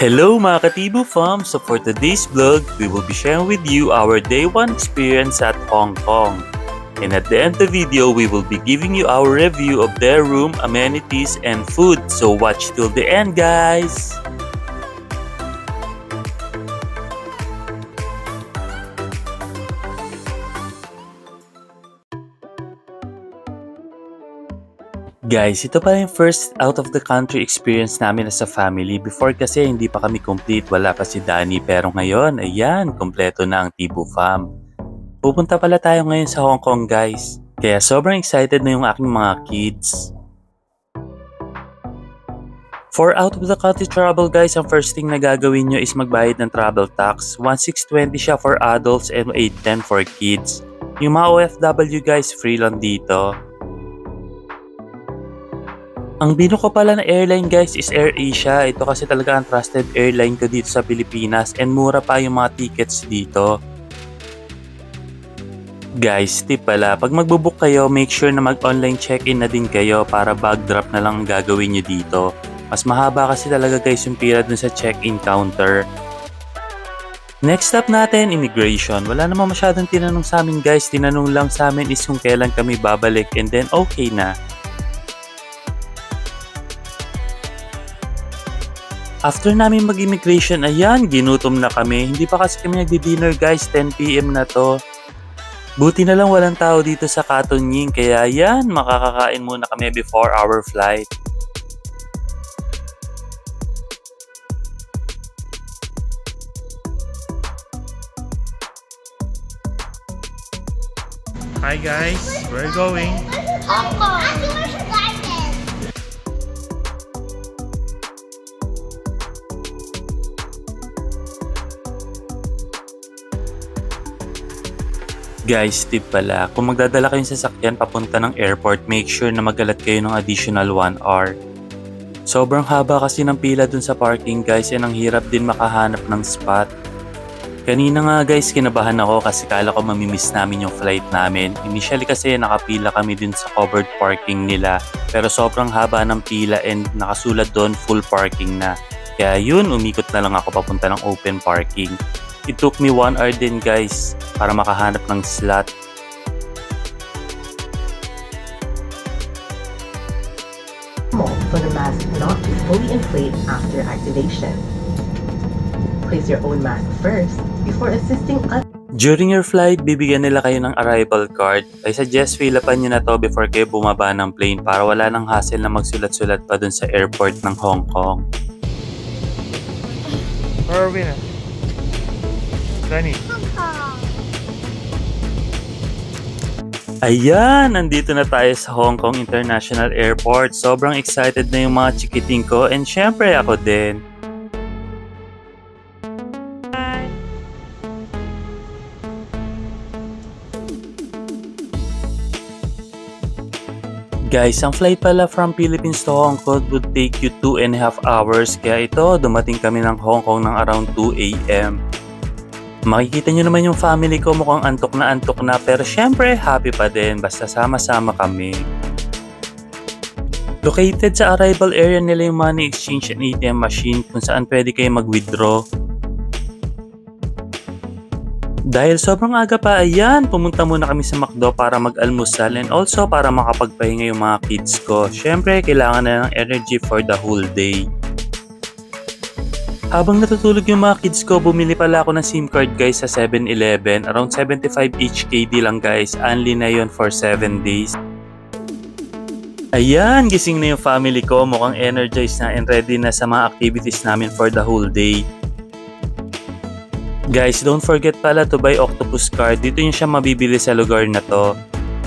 Hello mga Katibo fam! So for today's vlog, we will be sharing with you our day 1 experience at Hong Kong. And at the end of the video, we will be giving you our review of their room, amenities, and food. So watch till the end, guys! Guys, ito pala yung first out of the country experience namin as a family. Before kasi hindi pa kami complete, wala pa si Danny. Pero ngayon, ayan, kompleto na ang Tibo fam. Pupunta pala tayo ngayon sa Hong Kong, guys. Kaya sobrang excited na yung aking mga kids. For out of the country travel, guys, ang first thing na gagawin nyo is magbayad ng travel tax. 1,620 siya for adults and 810 for kids. Yung mga OFW, guys, free lang dito. Ang bino ko pala na airline, guys, is AirAsia. Ito kasi talaga ang trusted airline ko dito sa Pilipinas and mura pa yung mga tickets dito. Guys, tip pala, pag magbubook kayo, make sure na mag-online check-in na din kayo para bag drop na lang ang gagawin nyo dito. Mas mahaba kasi talaga, guys, yung pila dun sa check-in counter. Next step natin, immigration. Wala namang masyadong tinanong sa amin, guys. Tinanong lang sa amin is kung kailan kami babalik and then okay na. After namin mag-immigration, ayan, ginutom na kami. Hindi pa kasi kami nagdi-dinner, guys. 10 PM na to. Buti na lang walang tao dito sa Katong Ying. Kaya ayan, makakakain muna kami before our flight. Hi guys, we're going Hong Kong. Guys, tip pala, kung magdadala kayong sasakyan papunta ng airport, make sure na magalat kayo ng additional 1 hour. Sobrang haba kasi ng pila dun sa parking, guys, and ang hirap din makahanap ng spot. Kanina nga, guys, kinabahan ako kasi kala ko mamimiss namin yung flight namin. Initially kasi nakapila kami dun sa covered parking nila, pero sobrang haba ng pila and nakasulat doon full parking na. Kaya yun, umikot na lang ako papunta ng open parking. It took me 1 hour din, guys, para makahanap ng slot. For the mask not to fully inflate after activation. Place your own mask first before assisting others. During your flight, bibigyan nila kayo ng arrival card. I suggest fill upan nyo na to before kayo bumaba ng plane para wala nang hassle na magsulat-sulat pa dun sa airport ng Hong Kong. Where are we now? Danny. Ayan, nandito na tayo sa Hong Kong International Airport. Sobrang excited na yung mga chikiting ko and syempre ako din. Hi. Guys, ang flight pala from Philippines to Hong Kong would take you 2.5 hours. Kaya ito, dumating kami ng Hong Kong ng around 2 AM. Makikita nyo naman yung family ko, mukhang antok na pero syempre happy pa din basta sama-sama kami. Located sa arrival area nila yung money exchange and ATM machine kung saan pwede kayo mag-withdraw. Dahil sobrang aga pa, ayan, pumunta muna kami sa McDo para mag-almusal and also para makapagpahinga yung mga kids ko. Syempre, kailangan na ng energy for the whole day. Habang natutulog yung mga kids ko, bumili pala ako ng SIM card, guys, sa 7-Eleven. Around 75 each KD lang, guys. Only na yun for 7 days. Ayan, gising na yung family ko. Mukhang energized na and ready na sa mga activities namin for the whole day. Guys, don't forget pala to buy Octopus card. Dito yung siya mabibili sa lugar na to.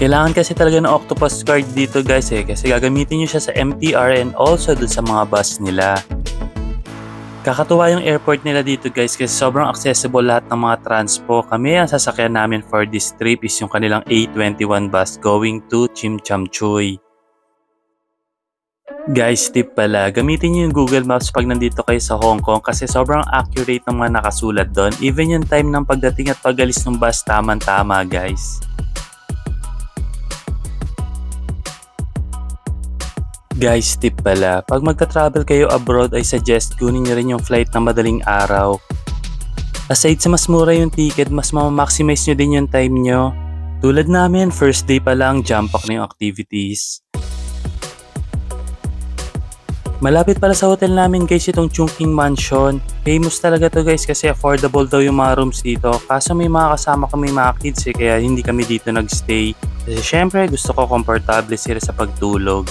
Kailangan kasi talaga ng Octopus card dito, guys, kasi gagamitin nyo siya sa MTR and also dun sa mga bus nila. Kakatuwa yung airport nila dito, guys, kasi sobrang accessible lahat ng mga transpo. Kami ang sasakyan namin for this trip is yung kanilang A21 bus going to Tsim Sha Tsui. Guys, tip pala, gamitin nyo yung Google Maps pag nandito kayo sa Hong Kong kasi sobrang accurate ng mga nakasulat doon. Even yung time ng pagdating at pag-alis ng bus, tama-tama, guys. Guys, tip pala, pag magta-travel kayo abroad ay suggest kunin nyo rin yung flight na madaling araw. Aside sa mas mura yung ticket, mas ma-maximize nyo din yung time nyo. Tulad namin, first day pa lang, jump pack na yung activities. Malapit pala sa hotel namin guys itong Chungking Mansion. Famous talaga to guys kasi affordable daw yung mga rooms dito. Kaso may mga kasama kami mga kids kaya hindi kami dito nagstay. Kasi syempre gusto ko komportable sila sa pagtulog.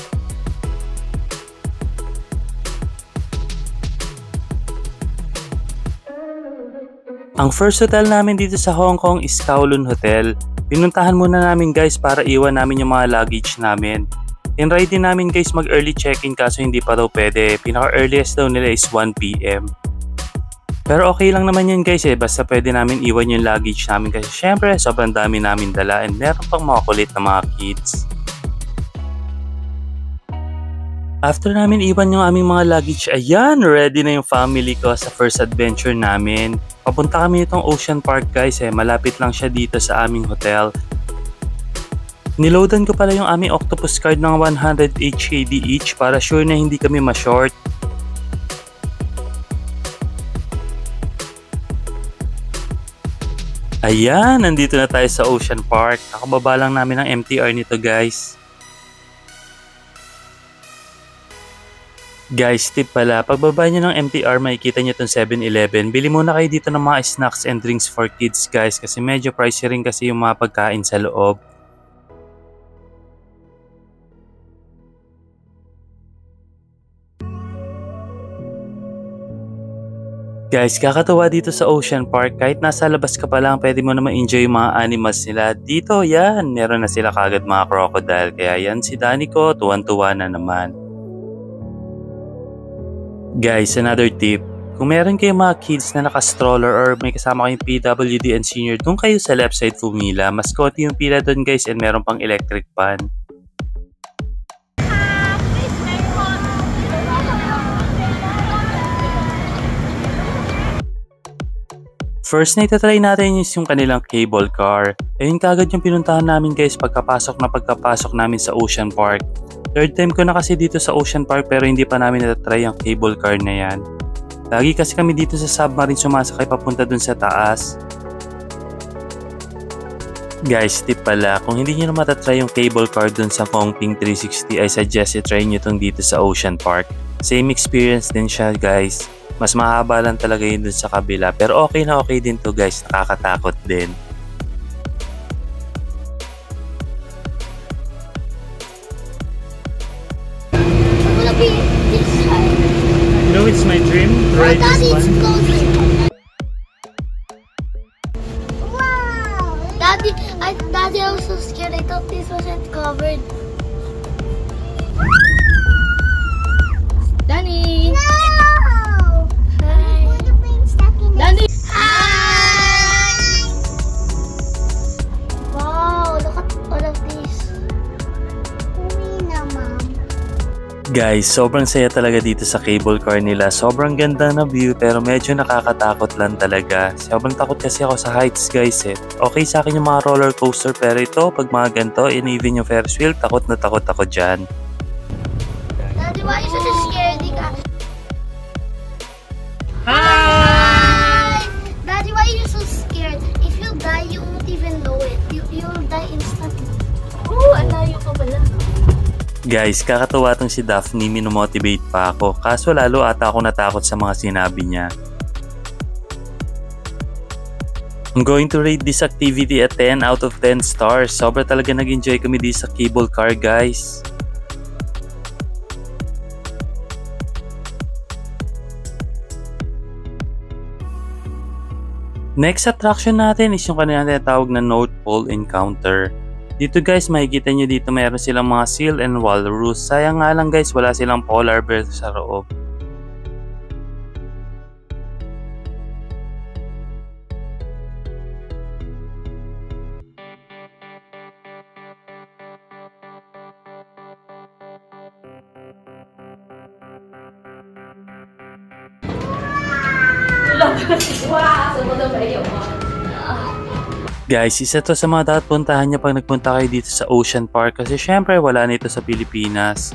Ang first hotel namin dito sa Hong Kong is Kowloon Hotel. Pinuntahan muna namin guys para iwan namin yung mga luggage namin. Tinry din namin guys mag early check-in kaso hindi pa daw pwede. Pinaka earliest daw nila is 1 PM. Pero okay lang naman yun guys basta pwede namin iwan yung luggage namin kasi syempre sobrang dami namin dala and meron pang mga kulit na mga kids. After namin iwan yung aming mga luggage, ayan, ready na yung family ko sa first adventure namin. Papunta kami itong Ocean Park guys malapit lang siya dito sa aming hotel. Niloadan ko pala yung aming octopus card ng 100 HKD each para sure na hindi kami ma-short. Ayan, nandito na tayo sa Ocean Park. Nakababa lang namin ng MTR nito guys. Guys, tip pala, pagbaba nyo ng MTR makikita nyo itong 7-Eleven. Bili muna kayo dito ng mga snacks and drinks for kids guys kasi medyo pricey rin kasi yung mga pagkain sa loob. Guys, kakatuwa dito sa Ocean Park. Kahit nasa labas ka pa lang, pwede mo na ma-enjoy yung mga animals nila. Dito, yan. Meron na sila kagad mga crocodile. Kaya yan si Danny ko, tuwan-tuwa na naman. Guys, another tip. Kung meron kayong mga kids na naka-stroller or may kasama kayong PWD and senior, doon kayo sa left side pumila. Mas konti yung pila doon guys and meron pang electric pan. First na itatry natin is yung kanilang cable car. Ayun kagad yung pinuntahan namin guys pagkapasok namin sa Ocean Park. Third time ko na kasi dito sa Ocean Park pero hindi pa namin natatry yung cable car na yan. Lagi kasi kami dito sa submarine sumasakay papunta dun sa taas. Guys, tip pala, kung hindi nyo na matatry yung cable car dun sa Kongping 360 I suggest i-try nyo itong dito sa Ocean Park. Same experience din siya guys. Mas mahaba lang talaga yun dun sa kabila. Pero okay na okay din to guys. Nakakatakot din. I'm gonna be this side. You know, it's my dream to ride this one. Wow! Daddy, I was so scared. I thought this wasn't covered. Danny! No! Hi! Danny! Hi! Wow, look at all of these. Mom. Guys, sobrang saya talaga dito sa cable car nila. Sobrang ganda na view pero medyo nakakatakot lang talaga. Sobrang takot kasi ako sa heights guys Okay sa akin yung mga roller coaster pero ito pag mga ganito and even yung Ferris wheel, takot na takot ako dyan. Daddy, why are you such a scaredy cat? Hi! Daddy, why are you so scared? If you die, you won't even know it. You'll die instantly. Oh, alayo ka pala. Guys, kakatuwa tong si Daphne, minomotivate pa ako. Kaso lalo ata ako natakot sa mga sinabi niya. I'm going to rate this activity at 10 out of 10 stars. Sobra talaga nag-enjoy kami dito sa cable car guys. Next attraction natin is yung kanilang tinatawag na North Pole Encounter. Dito guys, makikita nyo dito mayroon silang mga seal and walrus. Sayang nga lang guys, wala silang polar bear sa loob. Guys, isa to sa mga dapat puntahan nyo pag nagpunta kayo dito sa Ocean Park kasi syempre wala nito sa Pilipinas.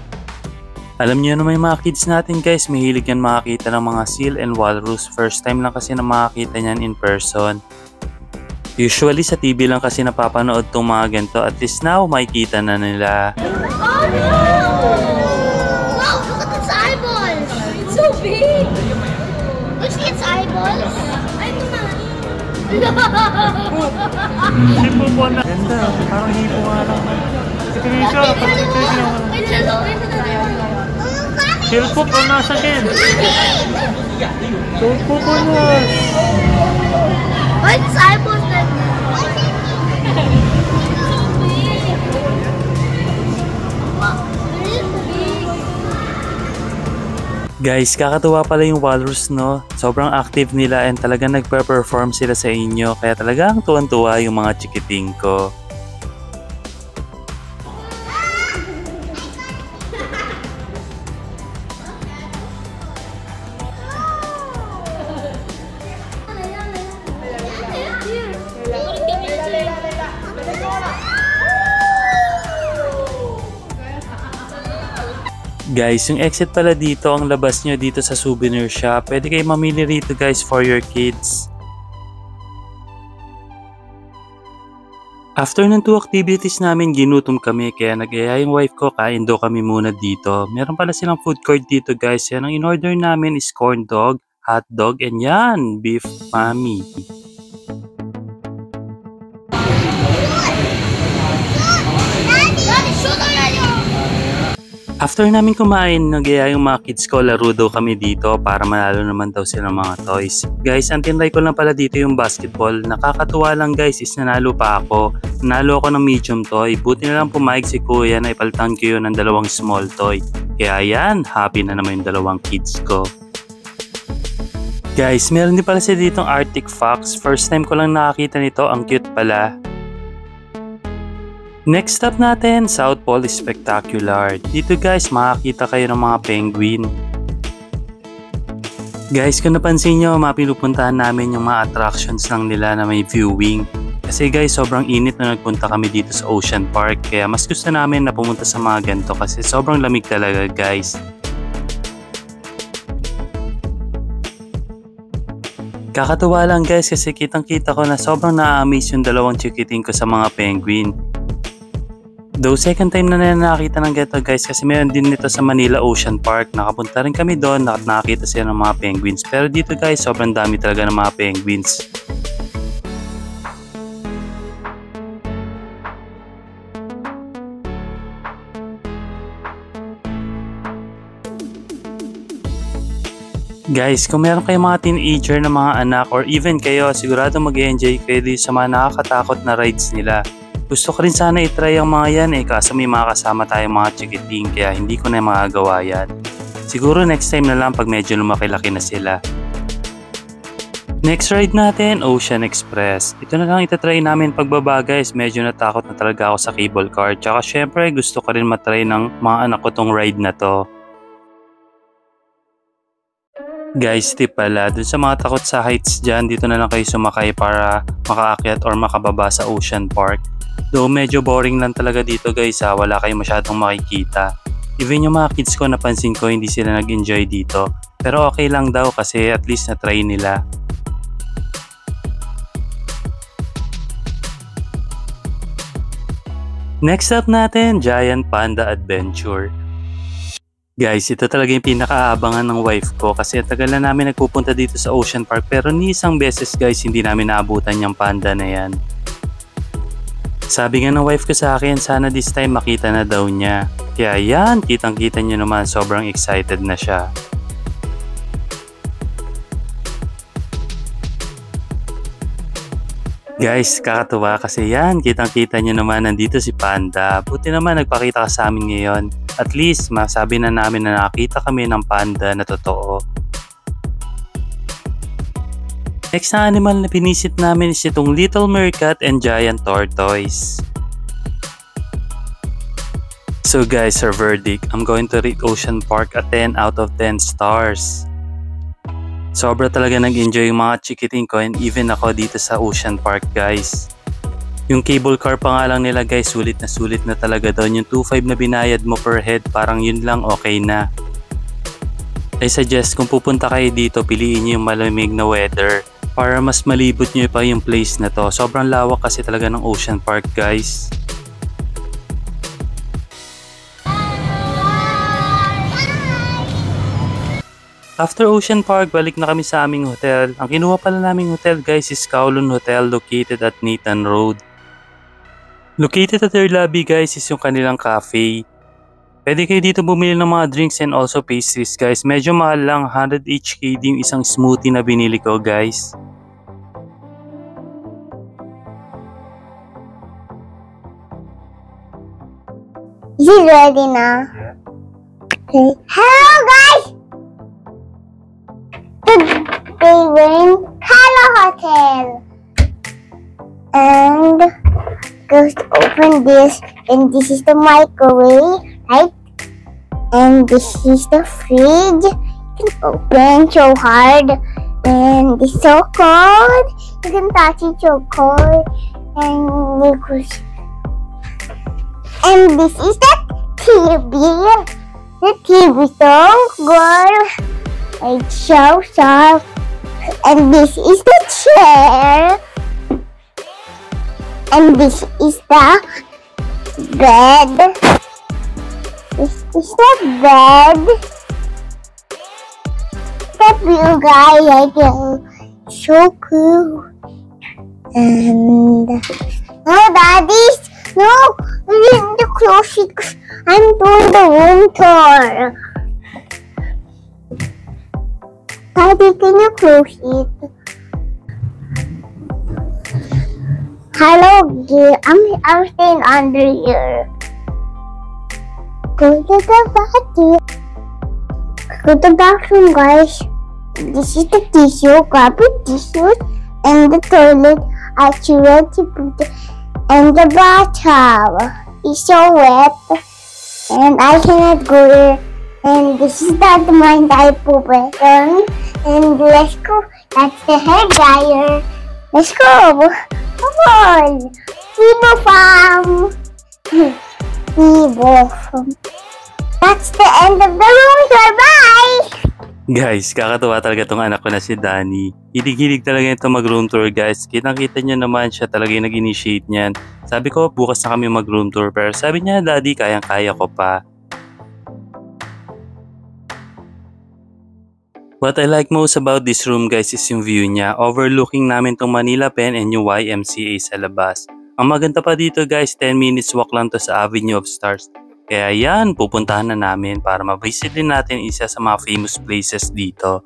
Alam niyo naman yung mga kids natin guys, mahilig yan makakita ng mga seal and walrus. First time lang kasi na makakita niyan in person. Usually sa TV lang kasi napapanood tong mga ganito. At least now, makikita na nila. Oh no! Wow, look at its eyeballs! It's so big! Look at its eyeballs! I'm Hipo po na. Ganda, parang hipo nga lang. Ito yung siya, parang ito yung ginawa. Hilpo po nasa akin. Hilpo po na. Why its eyeballs that Guys, kakatuwa pala yung walrus, no? Sobrang active nila and talagang nagpe-perform sila sa inyo. Kaya talagang tuwan-tuwa yung mga chikiting ko. Guys, yung exit pala dito, ang labas nyo dito sa souvenir shop. Pwede kayo mamili rito guys for your kids. After ng 2 activities namin, ginutom kami kaya nag-aya yung wife ko, kain daw kami muna dito. Meron pala silang food court dito guys. Yan ang in-order namin is corn dog, hot dog, and yan, beef mami. After namin kumain, nag-aya yung mga kids ko, laro daw kami dito para manalo naman daw sila ng mga toys. Guys, ang tinry ko lang pala dito yung basketball. Nakakatuwa lang guys is nanalo pa ako. Nanalo ako ng medium toy. Buti na lang pumayag si kuya na ipalitan ko yun ng 2 small toy. Kaya yan, happy na naman yung 2 kids ko. Guys, meron din pala siya ditong Arctic Fox. First time ko lang nakakita nito, ang cute pala. Next stop natin, South Pole Spectacular. Dito guys, makakita kayo ng mga penguin. Guys, kung napansin nyo, mapinupuntahan namin yung mga attractions lang nila na may viewing. Kasi guys, sobrang init na nagpunta kami dito sa Ocean Park. Kaya mas gusto namin na pumunta sa mga ganito kasi sobrang lamig talaga guys. Kakatuwa lang guys kasi kitang kita ko na sobrang na-amaze yung 2 chikiting ko sa mga penguin. Though second time na nakakita ng ganito guys kasi meron din nito sa Manila Ocean Park. Nakapunta rin kami doon, nakakita sila ng mga penguins. Pero dito guys, sobrang dami talaga ng mga penguins. Guys, kung meron kayong mga teenager na mga anak or even kayo, sigurado mag-enjoy kayo dito sa mga nakakatakot na rides nila. Gusto ko rin sana itry ang mga yan kaso may mga kasama tayong mga chikiting kaya hindi ko na magagawa yan. Siguro next time na lang pag medyo lumaki-laki na sila. Next ride natin, Ocean Express. Ito na lang itatry namin pagbaba guys, medyo natakot na talaga ako sa cable car. Tsaka syempre gusto ko rin matry ng mga anak ko tong ride na to. Guys, tip pala, dun sa mga takot sa heights dyan, dito na lang kayo sumakay para makaakyat or makababa sa Ocean Park. Though medyo boring lang talaga dito guys wala kayong masyadong makikita. Even yung mga kids ko napansin ko hindi sila nag-enjoy dito. Pero okay lang daw kasi at least na-try nila. Next up natin, Giant Panda Adventure. Guys, ito talaga yung pinakaabangan ng wife ko kasi tagal na namin nagpupunta dito sa Ocean Park pero ni isang beses guys hindi namin naabutan yung panda na yan. Sabi nga ng wife ko sa akin, sana this time makita na daw niya. Kaya yan, kitang-kita nyo naman, sobrang excited na siya. Guys, kakatuwa kasi yan, kitang-kita nyo naman, nandito si Panda. Buti naman nagpakita ka sa amin ngayon. At least, masabi na namin na nakita kami ng panda na totoo. Next na animal na pinisit namin is itong Little Meerkat and Giant Tortoise. So guys, our verdict, I'm going to rate Ocean Park a 10 out of 10 stars. Sobra talaga nag-enjoy yung mga chikiting ko and even ako dito sa Ocean Park guys. Yung cable car pa nga lang nila guys, sulit na talaga doon. Yung 2.5 na binayad mo per head, parang yun lang okay na. I suggest kung pupunta kayo dito, piliin nyo yung malamig na weather para mas malibot nyo pa yung place na to. Sobrang lawak kasi talaga ng Ocean Park guys. After Ocean Park, balik na kami sa aming hotel. Ang kinuha pala naming hotel guys is Kowloon Hotel located at Nathan Road. Located at their lobby guys is yung kanilang cafe. Pwede kayo dito bumili ng mga drinks and also pastries guys. Medyo mahal lang, 100 each KD yung isang smoothie na binili ko guys. Is he ready now? Yeah. Okay. Hello guys! Today we're in Kala Hotel. And just open this, and this is the microwave, right? And this is the fridge. You can open so hard. And it's so cold. You can touch it so cold. And this is the TV. The TV is so good. It's so soft. And this is the chair. And this is the bed. This is the bed. The blue guy, I guess. So cool. And no, daddies. No, I need to close it. I'm doing the room tour. Daddy, can you close it? Hello, I'm staying under here. Go to the bathroom. Go to the bathroom, guys. This is the tissue. Grab the tissue and the toilet. I should to put it. And the bathtub is so wet, and I cannot go there. And this is not my diaper button. And let's go. That's the hair dryer. Let's go. Come on. Vivo Farm. Vivo Farm. That's the end of the room tour. Bye! Guys, kakatuwa talaga tong anak ko na si Danny. Hilig-hilig talaga ito mag-room tour guys. Kitang-kita nyo naman siya talaga yung nag-initiate niyan. Sabi ko bukas na kami mag-room tour pero sabi niya, Daddy, kayang-kaya ko pa. What I like most about this room guys is yung view niya. Overlooking namin tong Manila Pen and yung YMCA sa labas. Ang maganda pa dito guys, 10 minutes walk lang to sa Avenue of Stars. Kaya yan, pupuntahan na namin para ma-visit din natin isa sa mga famous places dito.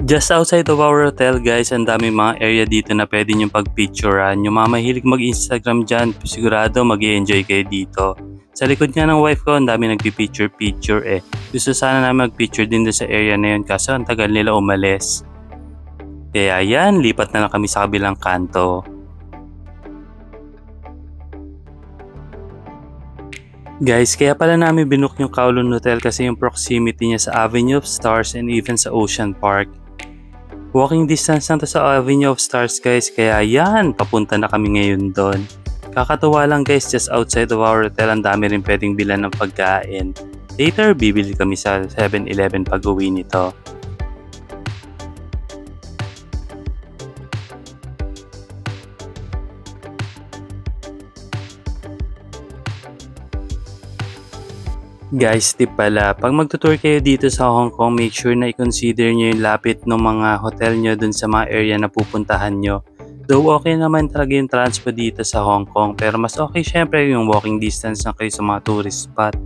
Just outside of our hotel guys, ang daming mga area dito na pwede nyo pag-picturean. Yung mga mahilig mag-Instagram dyan, sigurado mag-i-enjoy kayo dito. Sa likod nga ng wife ko, ang dami nagpi-picture eh. Gusto sana namin mag-picture din doon sa area na yun kaso ang tagal nila umalis. Kaya yan, lipat na lang kami sa kabilang kanto. Guys, kaya pala namin binook yung Kowloon Hotel kasi yung proximity niya sa Avenue of Stars and even sa Ocean Park. Walking distance lang to sa Avenue of Stars guys, kaya yan, papunta na kami ngayon doon. Kakatuwa lang guys, just outside of our hotel ang dami rin pwedeng bilan ng pagkain. Later, bibili kami sa 7-Eleven pag uwi nito. Guys, tip pala, pag magtutour kayo dito sa Hong Kong, make sure na i-consider nyo yung lapit ng mga hotel nyo dun sa mga area na pupuntahan nyo. Though okay naman talaga yung transport dito sa Hong Kong, pero mas okay syempre yung walking distance na kayo sa mga tourist spot.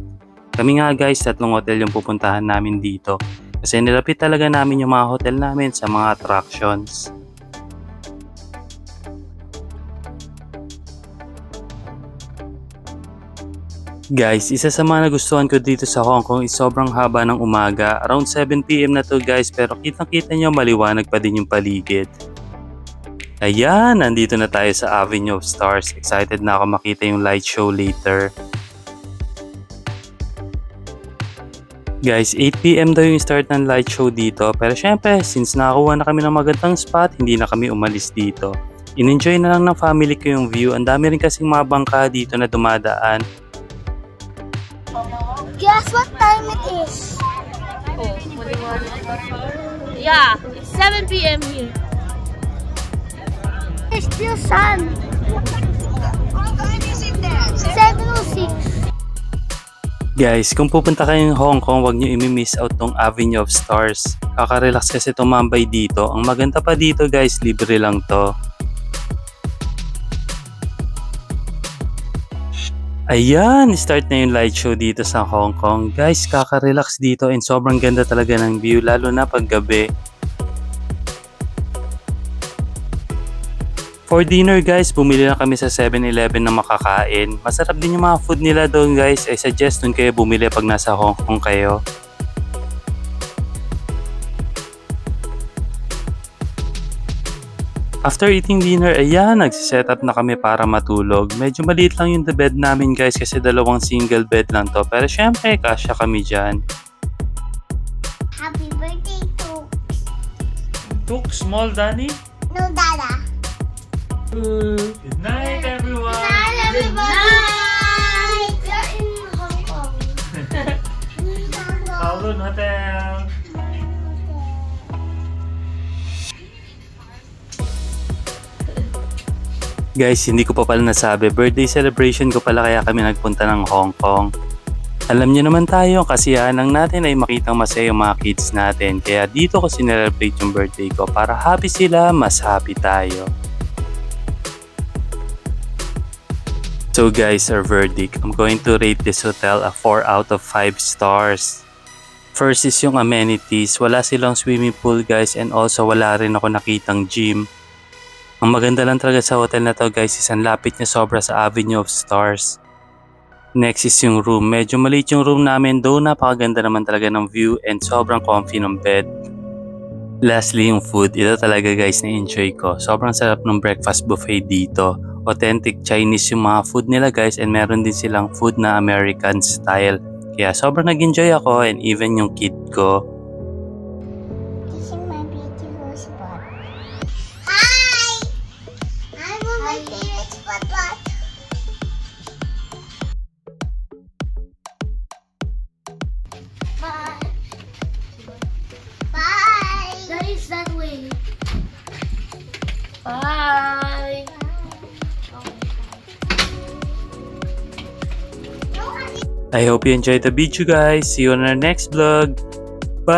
Kami nga guys, 3 hotel yung pupuntahan namin dito. Kasi nilapit talaga namin yung mga hotel namin sa mga attractions. Guys, isa sa mga nagustuhan ko dito sa Hong Kong is sobrang haba ng umaga. Around 7 PM na to guys, pero kitang-kita nyo maliwanag pa din yung paligid. Ayan, nandito na tayo sa Avenue of Stars. Excited na ako makita yung light show later. Guys, 8 PM daw yung start ng light show dito. Pero syempre, since nakakuha na kami ng magandang spot, hindi na kami umalis dito. In-enjoy na lang ng family ko yung view. Ang dami rin kasing mga bangka dito na dumadaan. Guess what time it is? Yeah, it's 7 p.m. here. It's still sun. 7:06. Guys, kung pupunta kayong Hong Kong, huwag nyo i-miss out tong Avenue of Stars. Kaka-relax kasi tumambay dito. Ang maganda pa dito guys, libre lang to. Ayan, start na yung light show dito sa Hong Kong. Guys, kaka-relax dito and sobrang ganda talaga ng view, lalo na pag gabi. For dinner guys, bumili na kami sa 7-Eleven na makakain. Masarap din yung mga food nila doon guys. I suggest dun kayo bumili pag nasa Hong Kong kayo. After eating dinner, ayan, nagsiset up na kami para matulog. Medyo maliit lang yung bed namin guys kasi dalawang single bed lang to. Pero syempre, kasya kami dyan. Happy birthday, Tooks. Took small Danny. No, Dada. Good night, everyone. Hi, everybody. We're in Hong Kong. Kowloon Hotel. Guys, hindi ko pa pala nasabi, birthday celebration ko pala kaya kami nagpunta ng Hong Kong. Alam niyo naman tayo, kasiyahan lang natin ay makitang masaya yung mga kids natin. Kaya dito ko sinelebrate yung birthday ko para happy sila, mas happy tayo. So guys, our verdict. I'm going to rate this hotel a 4 out of 5 stars. First is yung amenities. Wala silang swimming pool guys and also wala rin ako nakitang gym. Ang maganda lang talaga sa hotel na to guys is ang lapit niya sobra sa Avenue of Stars. Next is yung room. Medyo maliit yung room namin though napakaganda naman talaga ng view and sobrang comfy ng bed. Lastly yung food. Ito talaga guys na enjoy ko. Sobrang sarap ng breakfast buffet dito. Authentic Chinese yung mga food nila guys and meron din silang food na American style. Kaya sobrang nag-enjoy ako and even yung kid ko. This is my beautiful spot. Hi! I'm on my favorite spot. Bye. Bye. That is that way. Bye. I hope you enjoyed the video guys. See you on our next vlog. Bye!